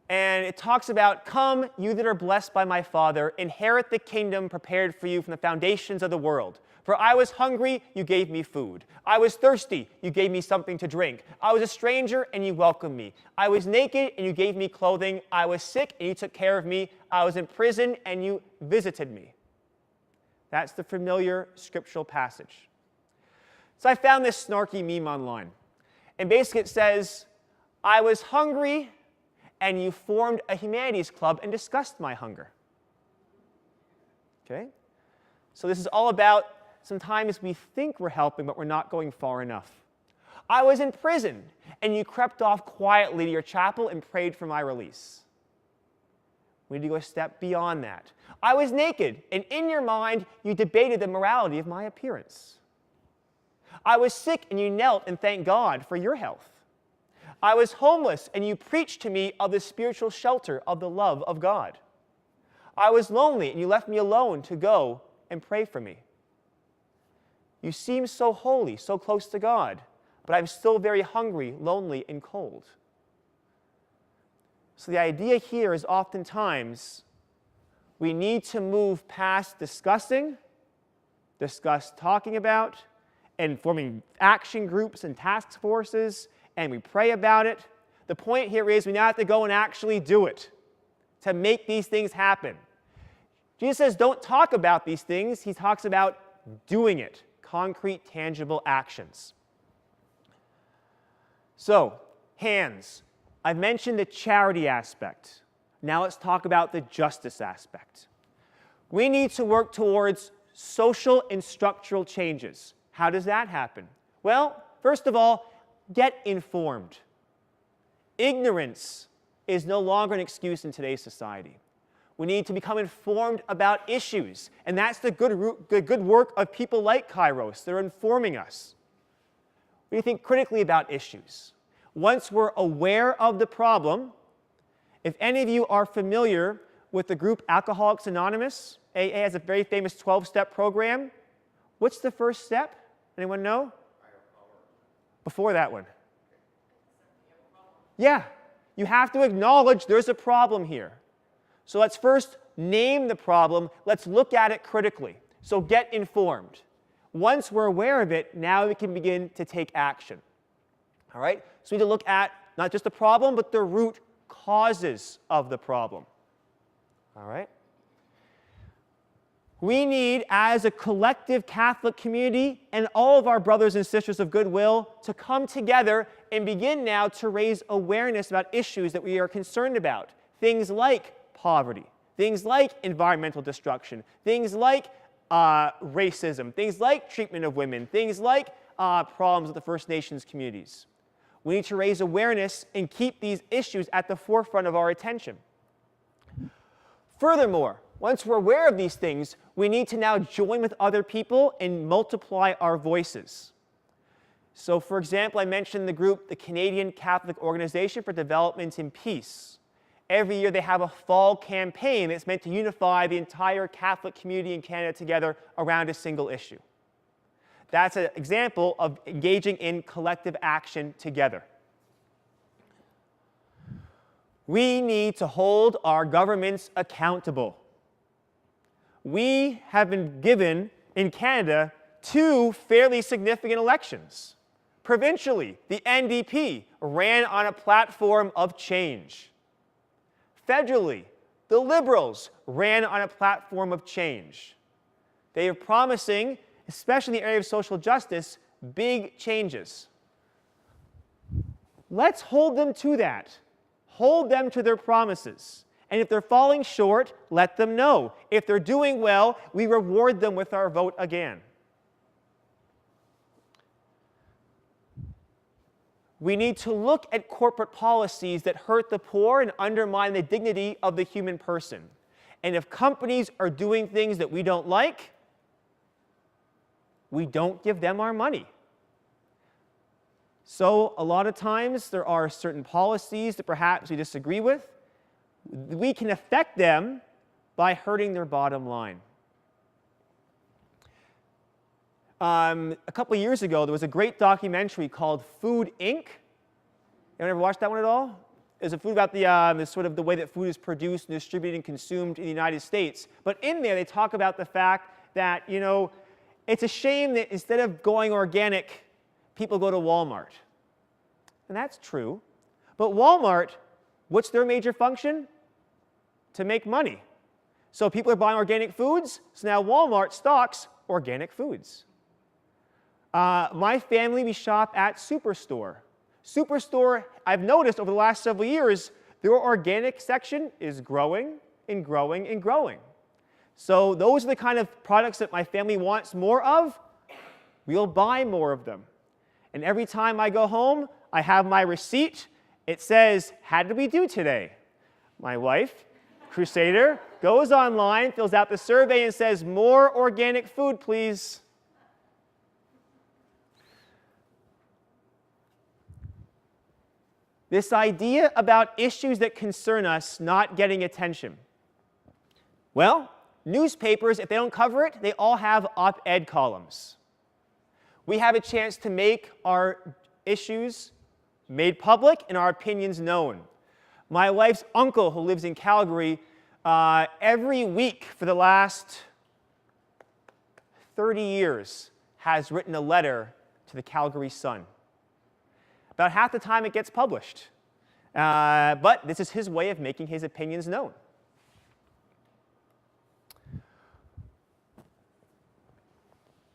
and it talks about, come, you that are blessed by my Father, inherit the kingdom prepared for you from the foundations of the world. For I was hungry, you gave me food. I was thirsty, you gave me something to drink. I was a stranger, and you welcomed me. I was naked, and you gave me clothing. I was sick, and you took care of me. I was in prison, and you visited me. That's the familiar scriptural passage. So I found this snarky meme online. And basically it says, I was hungry, and you formed a humanities club and discussed my hunger. Okay? So this is all about sometimes we think we're helping, but we're not going far enough. I was in prison, and you crept off quietly to your chapel and prayed for my release. We need to go a step beyond that. I was naked, and in your mind, you debated the morality of my appearance. I was sick, and you knelt and thanked God for your health. I was homeless, and you preached to me of the spiritual shelter of the love of God. I was lonely, and you left me alone to go and pray for me. You seem so holy, so close to God, but I'm still very hungry, lonely, and cold. So the idea here is oftentimes we need to move past discussing, talking about, and forming action groups and task forces, and we pray about it. The point here is we now have to go and actually do it to make these things happen. Jesus says don't talk about these things. He talks about doing it, concrete, tangible actions. So, hands. I've mentioned the charity aspect. Now let's talk about the justice aspect. We need to work towards social and structural changes. How does that happen? Well, first of all, get informed. Ignorance is no longer an excuse in today's society. We need to become informed about issues, and that's the good work of people like Kairos. They're informing us. We think critically about issues. Once we're aware of the problem, if any of you are familiar with the group Alcoholics Anonymous, AA has a very famous 12-step program. What's the first step? Anyone know? Before that one. Yeah, you have to acknowledge there's a problem here. So let's first name the problem. Let's look at it critically. So get informed. Once we're aware of it, now we can begin to take action. All right? So we need to look at not just the problem, but the root causes of the problem. All right? We need, as a collective Catholic community and all of our brothers and sisters of goodwill, to come together and begin now to raise awareness about issues that we are concerned about. Things like poverty, things like environmental destruction, things like racism, things like treatment of women, things like problems with the First Nations communities. We need to raise awareness and keep these issues at the forefront of our attention. Furthermore, once we're aware of these things, we need to now join with other people and multiply our voices. So, for example, I mentioned the group, the Canadian Catholic Organization for Development and Peace. Every year they have a fall campaign that's meant to unify the entire Catholic community in Canada together around a single issue. That's an example of engaging in collective action together. We need to hold our governments accountable. We have been given, in Canada, 2 fairly significant elections. Provincially, the NDP ran on a platform of change. Federally, the Liberals ran on a platform of change. They are promising, especially in the area of social justice, big changes. Let's hold them to that. Hold them to their promises. And if they're falling short, let them know. If they're doing well, we reward them with our vote again. We need to look at corporate policies that hurt the poor and undermine the dignity of the human person. And if companies are doing things that we don't like, we don't give them our money. So a lot of times there are certain policies that perhaps we disagree with. We can affect them by hurting their bottom line. A couple of years ago, there was a great documentary called Food, Inc. Anyone ever watched that one at all? It was a food about the sort of the way that food is produced and distributed and consumed in the United States. But in there, they talk about the fact that, it's a shame that instead of going organic, people go to Walmart. And that's true. But Walmart, what's their major function? To make money. So people are buying organic foods, so now Walmart stocks organic foods. My family, we shop at Superstore. Superstore, I've noticed over the last several years, their organic section is growing and growing and growing. So those are the kind of products that my family wants more of. We'll buy more of them. And every time I go home, I have my receipt. It says, how did we do today? My wife, Crusader, goes online, fills out the survey, and says, more organic food, please. This idea about issues that concern us not getting attention. Well, newspapers, if they don't cover it, they all have op-ed columns. We have a chance to make our issues made public and our opinions known. My wife's uncle, who lives in Calgary, every week for the last 30 years has written a letter to the Calgary Sun. About half the time it gets published. But this is his way of making his opinions known.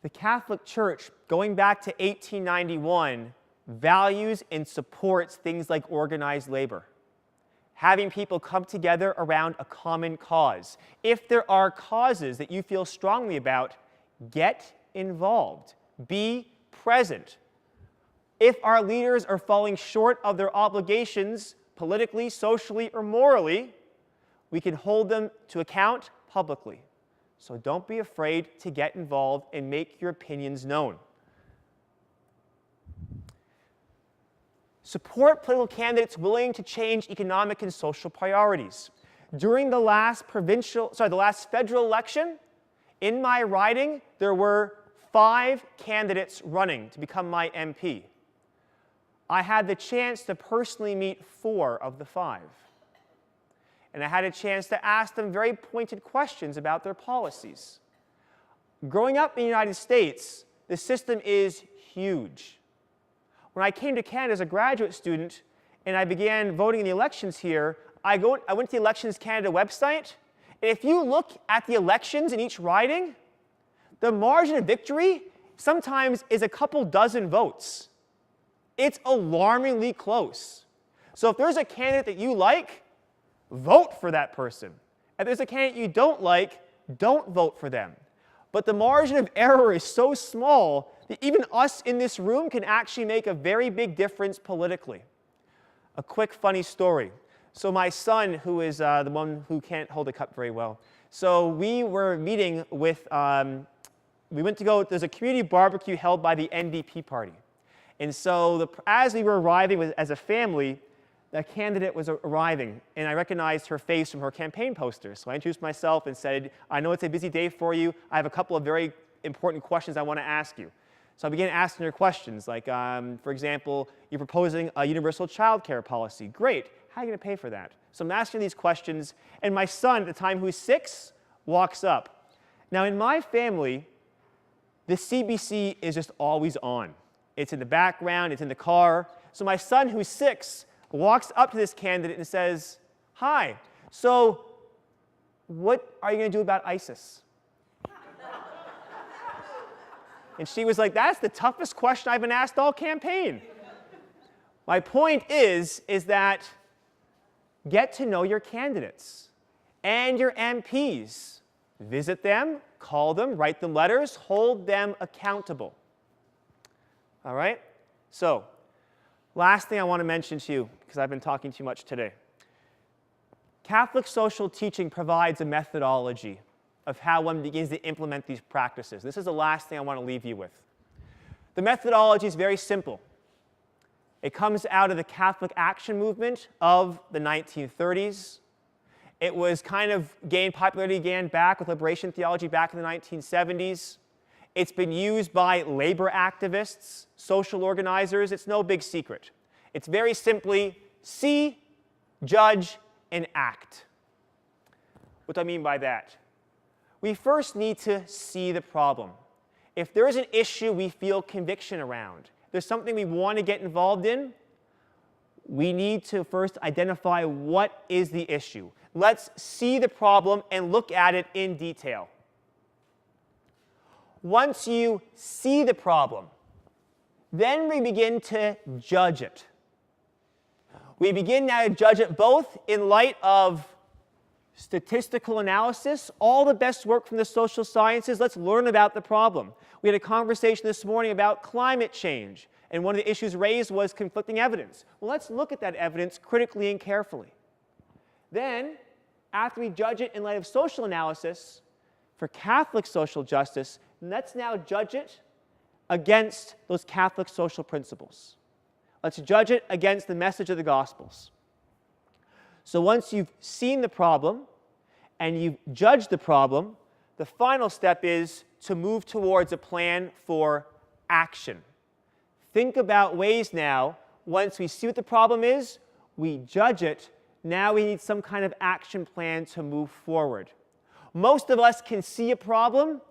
The Catholic Church, going back to 1891, values and supports things like organized labor, having people come together around a common cause. If there are causes that you feel strongly about, get involved. Be present. If our leaders are falling short of their obligations politically, socially, or morally, we can hold them to account publicly. So don't be afraid to get involved and make your opinions known. Support political candidates willing to change economic and social priorities. During the last federal election, in my riding, there were 5 candidates running to become my MP. I had the chance to personally meet 4 of the 5. And I had a chance to ask them very pointed questions about their policies. Growing up in the United States, the system is huge. When I came to Canada as a graduate student and I began voting in the elections here, I went to the Elections Canada website, and if you look at the elections in each riding, the margin of victory sometimes is a couple dozen votes. It's alarmingly close. So if there's a candidate that you like, vote for that person. If there's a candidate you don't like, don't vote for them. But the margin of error is so small that even us in this room can actually make a very big difference politically. A quick funny story. So my son, who is the one who can't hold a cup very well, so we were meeting with, we went to go, there's a community barbecue held by the NDP party. And so as we were arriving as a family, the candidate was arriving, and I recognized her face from her campaign posters. So I introduced myself and said, I know it's a busy day for you. I have a couple of very important questions I want to ask you. So I began asking her questions, like, for example, you're proposing a universal child care policy. Great. How are you going to pay for that? So I'm asking these questions, and my son, at the time, who's 6, walks up. Now, in my family, the CBC is just always on. It's in the background. It's in the car. So my son, who's 6, walks up to this candidate and says, hi, so what are you going to do about ISIS? And she was like, that's the toughest question I've been asked all campaign. My point is that get to know your candidates and your MPs. Visit them, call them, write them letters, hold them accountable. All right? So, last thing I want to mention to you, because I've been talking too much today. Catholic social teaching provides a methodology of how one begins to implement these practices. This is the last thing I want to leave you with. The methodology is very simple. It comes out of the Catholic Action Movement of the 1930s. It was kind of gained popularity again back with liberation theology back in the 1970s. It's been used by labor activists, social organizers. It's no big secret. It's very simply see, judge, and act. What do I mean by that? We first need to see the problem. If there is an issue we feel conviction around, if there's something we want to get involved in, we need to first identify what is the issue. Let's see the problem and look at it in detail. Once you see the problem, then we begin to judge it. We begin now to judge it both in light of statistical analysis, all the best work from the social sciences. Let's learn about the problem. We had a conversation this morning about climate change, and one of the issues raised was conflicting evidence. Well, let's look at that evidence critically and carefully. Then, after we judge it in light of social analysis, for Catholic social justice, let's now judge it against those Catholic social principles. Let's judge it against the message of the Gospels. So once you've seen the problem and you've judged the problem, the final step is to move towards a plan for action. Think about ways now, once we see what the problem is, we judge it, now we need some kind of action plan to move forward. Most of us can see a problem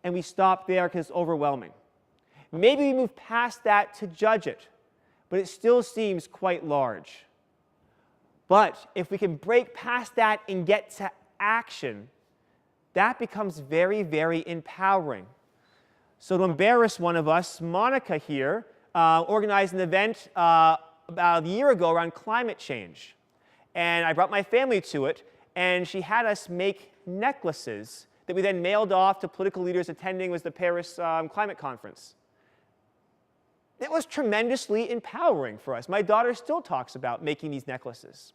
and we stop there because it's overwhelming. Maybe we move past that to judge it, but it still seems quite large. But if we can break past that and get to action, that becomes very, very empowering. So to embarrass one of us, Monica here organized an event about a year ago around climate change. And I brought my family to it, and she had us make necklaces that we then mailed off to political leaders attending was the Paris climate conference. It was tremendously empowering for us. My daughter still talks about making these necklaces.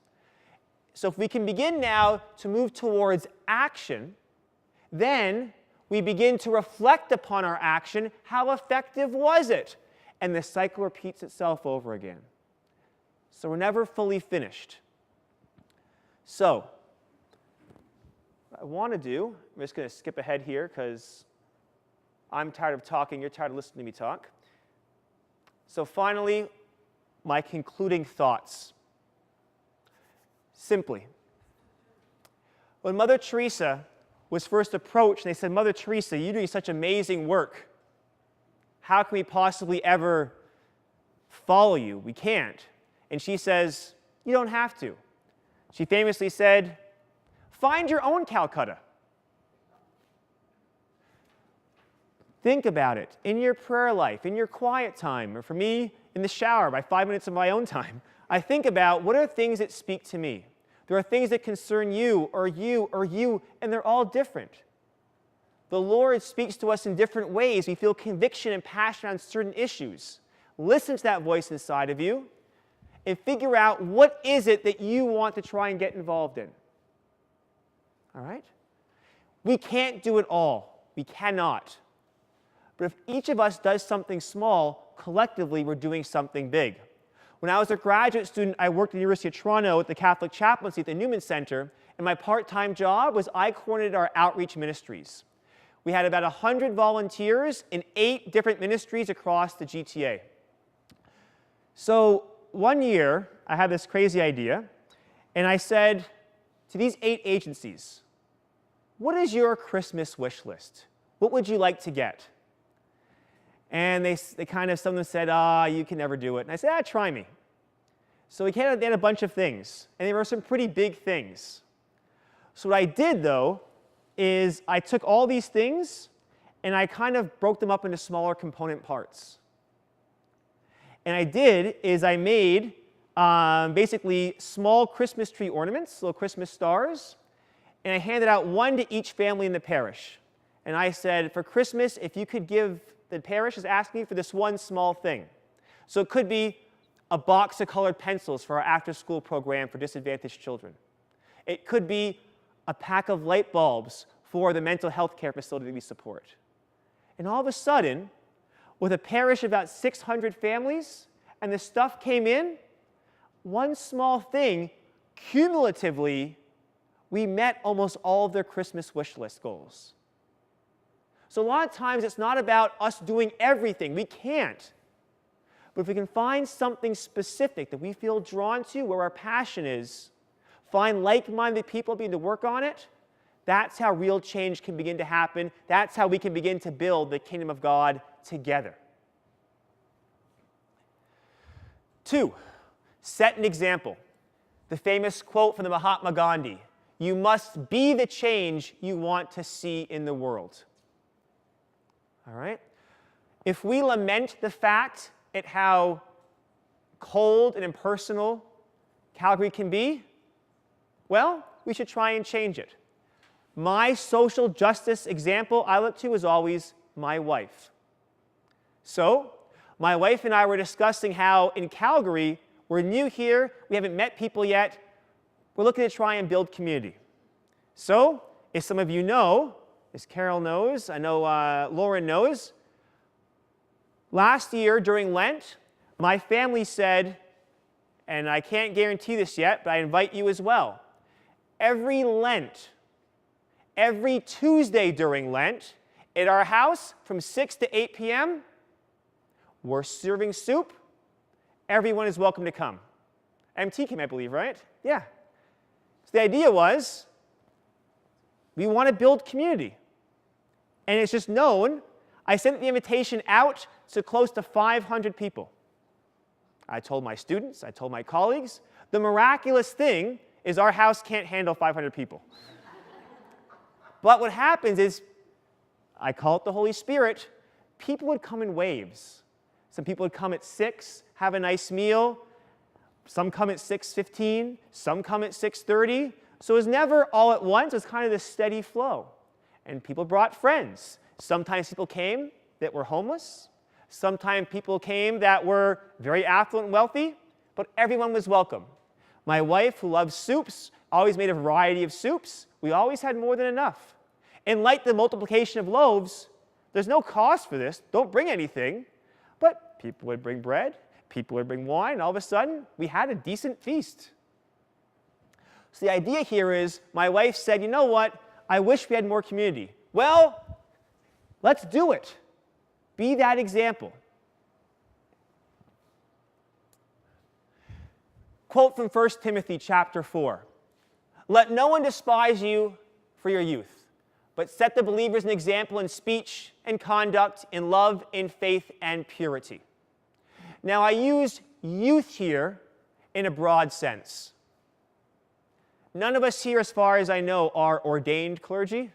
So if we can begin now to move towards action, then we begin to reflect upon our action. How effective was it? And the cycle repeats itself over again. So we're never fully finished. So what I want to do, I'm just going to skip ahead here because I'm tired of talking, you're tired of listening to me talk. So finally, my concluding thoughts. Simply, when Mother Teresa was first approached, and they said, Mother Teresa, you're doing such amazing work. How can we possibly ever follow you? We can't. And she says, you don't have to. She famously said, find your own Calcutta. Think about it in your prayer life, in your quiet time, or for me, in the shower, by 5 minutes of my own time. I think about what are things that speak to me. There are things that concern you, or you, or you, and they're all different. The Lord speaks to us in different ways. We feel conviction and passion on certain issues. Listen to that voice inside of you and figure out what is it that you want to try and get involved in. All right? We can't do it all. We cannot. But if each of us does something small, collectively we're doing something big. When I was a graduate student, I worked at the University of Toronto at the Catholic Chaplaincy at the Newman Center, and my part-time job was I coordinated our outreach ministries. We had about 100 volunteers in 8 different ministries across the GTA. So one year, I had this crazy idea, and I said to these 8 agencies, what is your Christmas wish list? What would you like to get? And they kind of, some of them said, you can never do it. And I said, try me. So they had a bunch of things, and there were some pretty big things. So what I did, though, is I took all these things, and I kind of broke them up into smaller component parts. And I did is I made basically small Christmas tree ornaments, little Christmas stars, and I handed out one to each family in the parish. And I said, for Christmas, if you could give, the parish is asking for this one small thing. So it could be a box of colored pencils for our after-school program for disadvantaged children. It could be a pack of light bulbs for the mental health care facility that we support. And all of a sudden, with a parish of about 600 families, and the stuff came in, one small thing, cumulatively, we met almost all of their Christmas wish list goals. So a lot of times it's not about us doing everything. We can't. But if we can find something specific that we feel drawn to, where our passion is, find like-minded people begin to work on it, that's how real change can begin to happen. That's how we can begin to build the kingdom of God together. 2, set an example. The famous quote from the Mahatma Gandhi, You must be the change you want to see in the world. All right? If we lament the fact at how cold and impersonal Calgary can be, well, we should try and change it. My social justice example I look to is always my wife. So, my wife and I were discussing how in Calgary, we're new here, we haven't met people yet, we're looking to try and build community. So, as some of you know, as Carol knows, I know Lauren knows, last year during Lent, my family said, and I can't guarantee this yet, but I invite you as well, every Lent, every Tuesday during Lent, at our house from 6 to 8 p.m., we're serving soup. Everyone is welcome to come. MT came, I believe, right? Yeah. So the idea was, we want to build community. And it's just known, I sent the invitation out to close to 500 people. I told my students, I told my colleagues, the miraculous thing is our house can't handle 500 people. But what happens is, I call it the Holy Spirit, people would come in waves. Some people would come at 6, have a nice meal. Some come at 6:15, some come at 6:30. So it was never all at once, it was kind of this steady flow. And people brought friends. Sometimes people came that were homeless. Sometimes people came that were very affluent and wealthy, but everyone was welcome. My wife, who loves soups, always made a variety of soups. We always had more than enough. And like the multiplication of loaves, there's no cost for this. Don't bring anything. But people would bring bread, people would bring wine, and all of a sudden, we had a decent feast. So the idea here is, my wife said, you know what? I wish we had more community. Well, let's do it. Be that example. Quote from 1 Timothy chapter 4. Let no one despise you for your youth, but set the believers an example in speech and conduct, in love, in faith, and purity. Now, I use youth here in a broad sense. None of us here, as far as I know, are ordained clergy.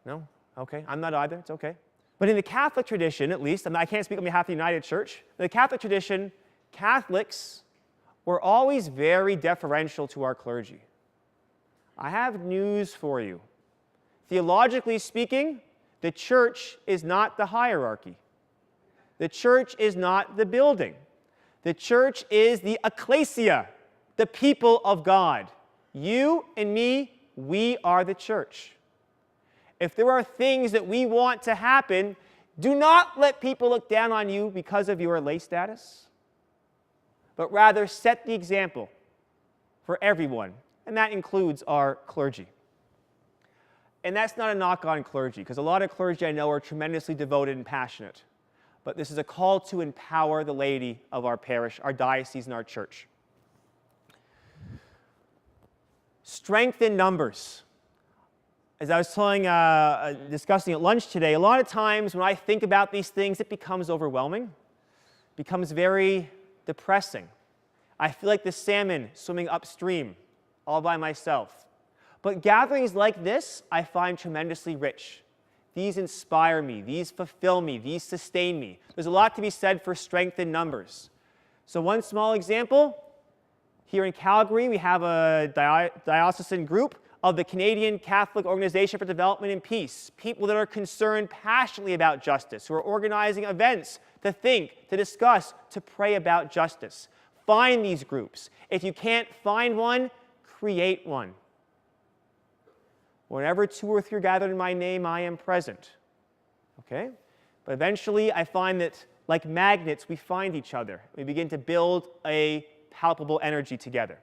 No? Okay. I'm not either. It's okay. But in the Catholic tradition, at least, I can't speak on behalf of the United Church, in the Catholic tradition, Catholics were always very deferential to our clergy. I have news for you. Theologically speaking, the church is not the hierarchy. The church is not the building. The church is the ecclesia, the people of God. You and me, we are the church. If there are things that we want to happen, do not let people look down on you because of your lay status, but rather set the example for everyone, and that includes our clergy. And that's not a knock on clergy, because a lot of clergy I know are tremendously devoted and passionate. But this is a call to empower the laity of our parish, our diocese, and our church. Strength in numbers. As I was discussing at lunch today, a lot of times when I think about these things, it becomes overwhelming, becomes very depressing. I feel like the salmon swimming upstream all by myself. But gatherings like this, I find tremendously rich. These inspire me, these fulfill me, these sustain me. There's a lot to be said for strength in numbers. So one small example, here in Calgary, we have a diocesan group of the Canadian Catholic Organization for Development and Peace, people that are concerned passionately about justice, who are organizing events to think, to discuss, to pray about justice. Find these groups. If you can't find one, create one. Whenever 2 or 3 are gathered in my name, I am present. Okay? But eventually, I find that, like magnets, we find each other. We begin to build a palpable energy together.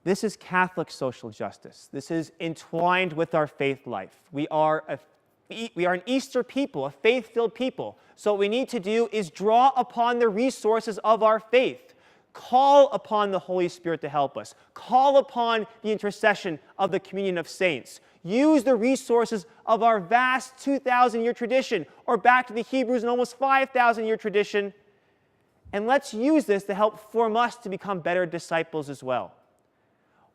This is Catholic social justice. This is entwined with our faith life. We are an Easter people, a faith-filled people. So what we need to do is draw upon the resources of our faith. Call upon the Holy Spirit to help us. Call upon the intercession of the communion of saints. Use the resources of our vast 2,000-year tradition, or back to the Hebrews, an almost 5,000-year tradition, And let's use this to help form us to become better disciples as well.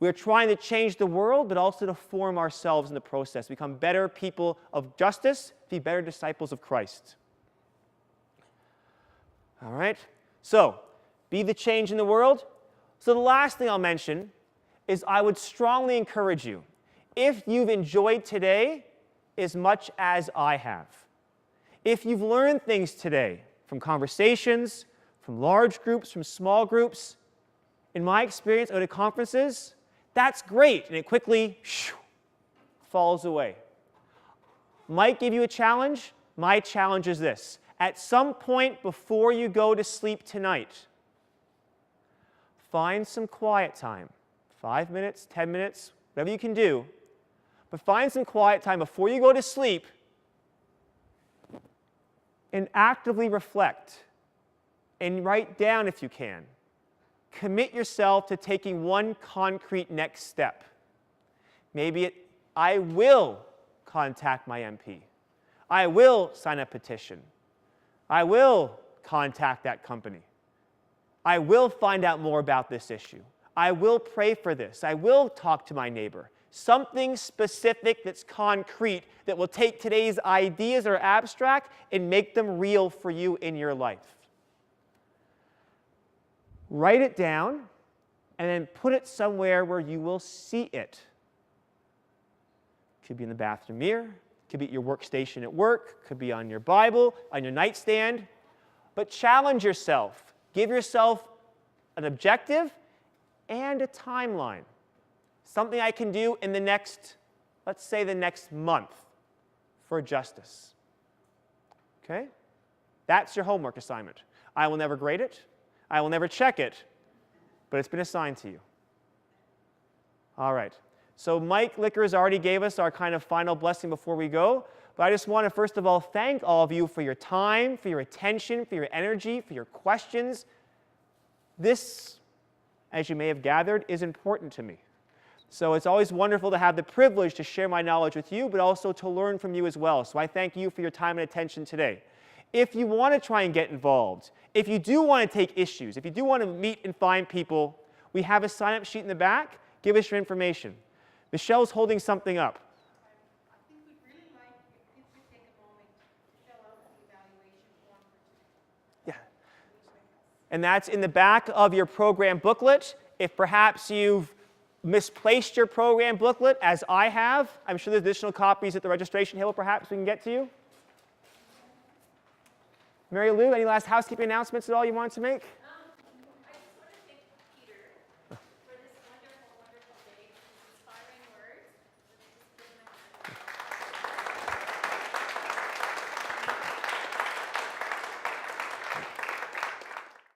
We're trying to change the world, but also to form ourselves in the process, become better people of justice, be better disciples of Christ. All right? So, be the change in the world. So the last thing I'll mention is I would strongly encourage you, if you've enjoyed today as much as I have, if you've learned things today from conversations, from large groups, from small groups, in my experience at conferences, that's great, and it quickly falls away. Might give you a challenge. My challenge is this. At some point before you go to sleep tonight, find some quiet time, 5 minutes, 10 minutes, whatever you can do, but find some quiet time before you go to sleep and actively reflect and write down if you can. Commit yourself to taking one concrete next step. Maybe I will contact my MP. I will sign a petition. I will contact that company. I will find out more about this issue. I will pray for this. I will talk to my neighbor. Something specific that's concrete that will take today's ideas that are abstract and make them real for you in your life. Write it down and then put it somewhere where you will see it. Could be in the bathroom mirror, could be at your workstation at work, could be on your Bible, on your nightstand. But challenge yourself. Give yourself an objective and a timeline. Something I can do in the next, let's say the next month for justice. Okay? That's your homework assignment. I will never grade it. I will never check it, but it's been assigned to you. All right. So Mike Lickers already gave us our kind of final blessing before we go, but I just want to first of all thank all of you for your time, for your attention, for your energy, for your questions. This, as you may have gathered, is important to me. So it's always wonderful to have the privilege to share my knowledge with you, but also to learn from you as well. So I thank you for your time and attention today. If you want to try and get involved, if you do want to take issues, if you do want to meet and find people, we have a sign-up sheet in the back. Give us your information. Michelle's holding something up. I think we'd really like if you could take a moment to fill out the evaluation form for today. Yeah. And that's in the back of your program booklet. If perhaps you've misplaced your program booklet, as I have, I'm sure there's additional copies at the registration table perhaps we can get to you. Mary Lou, any last housekeeping announcements at all you wanted to make?